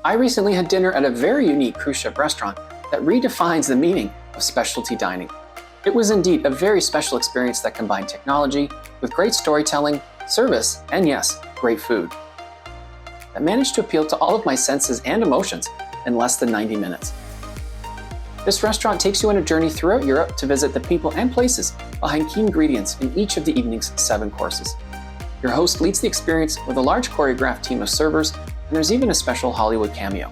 I recently had dinner at a very unique cruise ship restaurant that redefines the meaning of specialty dining. It was indeed a very special experience that combined technology with great storytelling, service, and yes, great food. That managed to appeal to all of my senses and emotions in less than 90 minutes. This restaurant takes you on a journey throughout Europe to visit the people and places behind key ingredients in each of the evening's 7 courses. Your host leads the experience with a large choreographed team of servers, and there's even a special Hollywood cameo.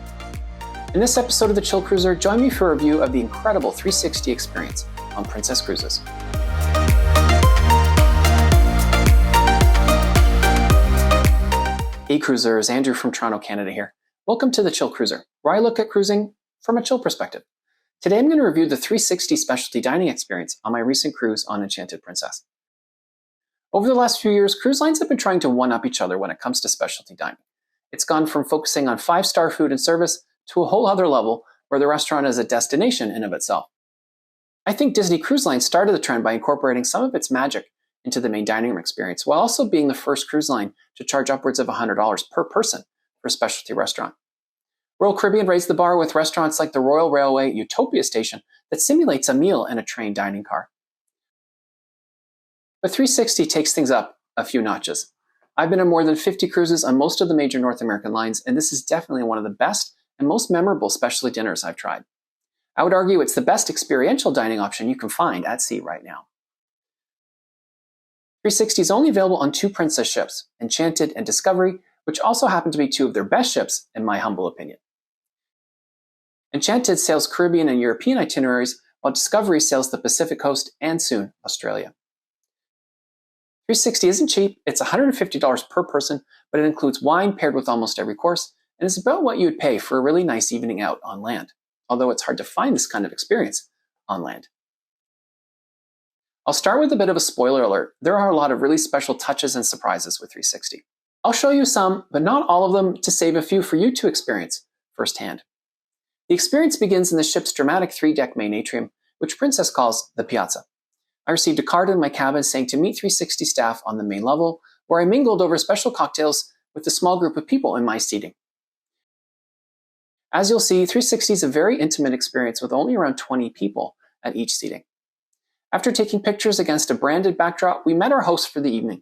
In this episode of The Chill Cruiser, join me for a review of the incredible 360 experience on Princess Cruises. Hey cruisers, Andrew from Toronto, Canada here. Welcome to The Chill Cruiser, where I look at cruising from a chill perspective. Today I'm going to review the 360 specialty dining experience on my recent cruise on Enchanted Princess. Over the last few years, cruise lines have been trying to one-up each other when it comes to specialty dining. It's gone from focusing on 5-star food and service to a whole other level where the restaurant is a destination in of itself. I think Disney Cruise Line started the trend by incorporating some of its magic into the main dining room experience, while also being the first cruise line to charge upwards of $100 per person for a specialty restaurant. Royal Caribbean raised the bar with restaurants like the Royal Railway Utopia Station that simulates a meal in a train dining car. But 360 takes things up a few notches. I've been on more than 50 cruises on most of the major North American lines, and this is definitely one of the best and most memorable specialty dinners I've tried. I would argue it's the best experiential dining option you can find at sea right now. 360 is only available on 2 Princess ships, Enchanted and Discovery, which also happen to be 2 of their best ships, in my humble opinion. Enchanted sails Caribbean and European itineraries, while Discovery sails the Pacific coast and soon Australia. 360 isn't cheap, it's $150 per person, but it includes wine paired with almost every course, and is about what you would pay for a really nice evening out on land, although it's hard to find this kind of experience on land. I'll start with a bit of a spoiler alert. There are a lot of really special touches and surprises with 360. I'll show you some, but not all of them, to save a few for you to experience firsthand. The experience begins in the ship's dramatic 3-deck main atrium, which Princess calls the Piazza. I received a card in my cabin saying to meet 360 staff on the main level, where I mingled over special cocktails with a small group of people in my seating. As you'll see, 360 is a very intimate experience with only around 20 people at each seating. After taking pictures against a branded backdrop, we met our host for the evening.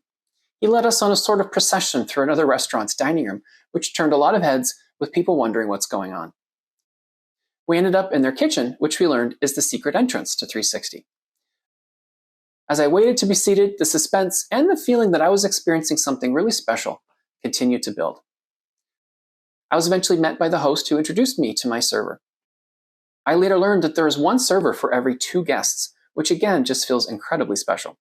He led us on a sort of procession through another restaurant's dining room, which turned a lot of heads with people wondering what's going on. We ended up in their kitchen, which we learned is the secret entrance to 360. As I waited to be seated, the suspense and the feeling that I was experiencing something really special continued to build. I was eventually met by the host who introduced me to my server. I later learned that there is 1 server for every 2 guests, which again just feels incredibly special.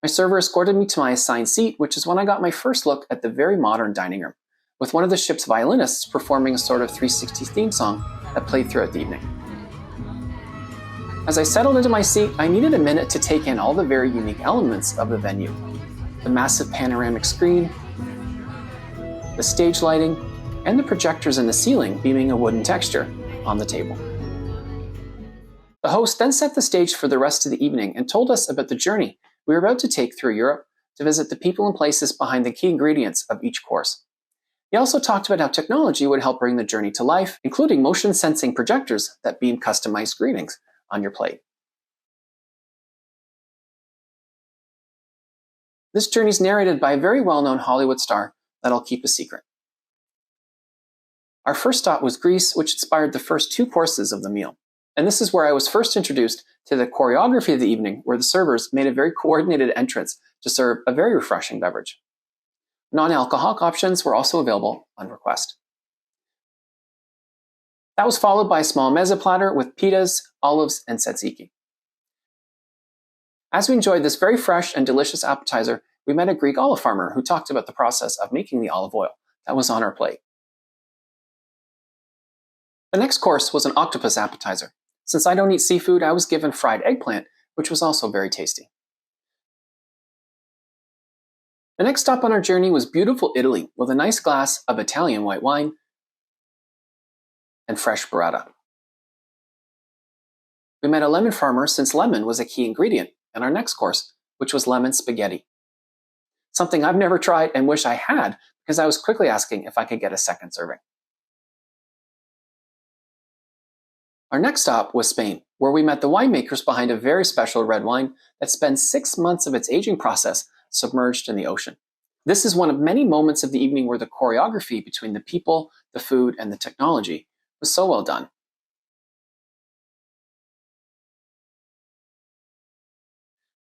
My server escorted me to my assigned seat, which is when I got my first look at the very modern dining room, with one of the ship's violinists performing a sort of 360 theme song that played throughout the evening. As I settled into my seat, I needed a minute to take in all the very unique elements of the venue. The massive panoramic screen, the stage lighting, and the projectors in the ceiling beaming a wooden texture on the table. The host then set the stage for the rest of the evening and told us about the journey we were about to take through Europe to visit the people and places behind the key ingredients of each course. He also talked about how technology would help bring the journey to life, including motion-sensing projectors that beam customized greetings on your plate. This journey is narrated by a very well-known Hollywood star that I'll keep a secret. Our first stop was Greece, which inspired the first 2 courses of the meal. And this is where I was first introduced to the choreography of the evening, where the servers made a very coordinated entrance to serve a very refreshing beverage. Non-alcoholic options were also available on request. That was followed by a small mezza platter with pitas, olives, and tzatziki. As we enjoyed this very fresh and delicious appetizer, we met a Greek olive farmer who talked about the process of making the olive oil that was on our plate. The next course was an octopus appetizer. Since I don't eat seafood, I was given fried eggplant, which was also very tasty. The next stop on our journey was beautiful Italy, with a nice glass of Italian white wine and fresh burrata. We met a lemon farmer since lemon was a key ingredient in our next course, which was lemon spaghetti. Something I've never tried and wish I had, because I was quickly asking if I could get a second serving. Our next stop was Spain, where we met the winemakers behind a very special red wine that spends 6 months of its aging process submerged in the ocean. This is one of many moments of the evening where the choreography between the people, the food, and the technology was so well done.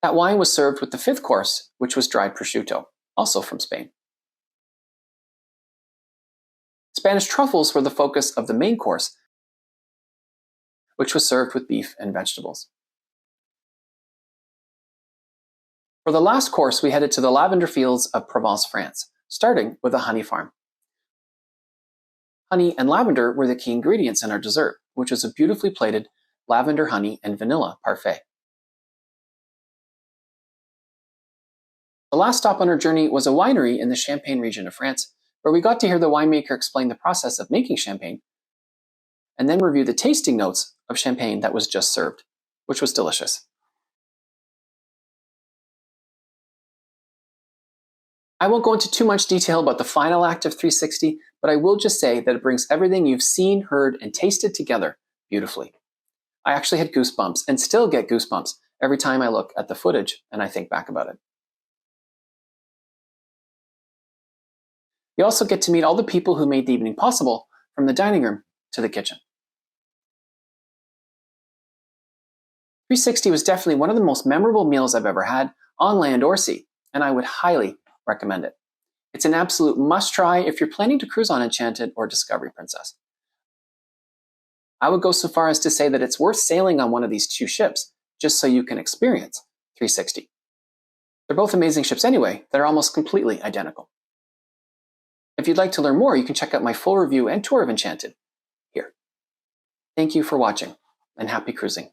That wine was served with the fifth course, which was dried prosciutto, also from Spain. Spanish truffles were the focus of the main course, which was served with beef and vegetables. For the last course, we headed to the lavender fields of Provence, France, starting with a honey farm. Honey and lavender were the key ingredients in our dessert, which was a beautifully plated lavender honey and vanilla parfait. The last stop on our journey was a winery in the Champagne region of France, where we got to hear the winemaker explain the process of making champagne, and then review the tasting notes of champagne that was just served, which was delicious. I won't go into too much detail about the final act of 360, but I will just say that it brings everything you've seen, heard, and tasted together beautifully. I actually had goosebumps and still get goosebumps every time I look at the footage and I think back about it. You also get to meet all the people who made the evening possible, from the dining room to the kitchen. 360 was definitely one of the most memorable meals I've ever had, on land or sea, and I would highly recommend it. It's an absolute must-try if you're planning to cruise on Enchanted or Discovery Princess. I would go so far as to say that it's worth sailing on one of these two ships, just so you can experience 360. They're both amazing ships anyway, that are almost completely identical. If you'd like to learn more, you can check out my full review and tour of Enchanted here. Thank you for watching, and happy cruising.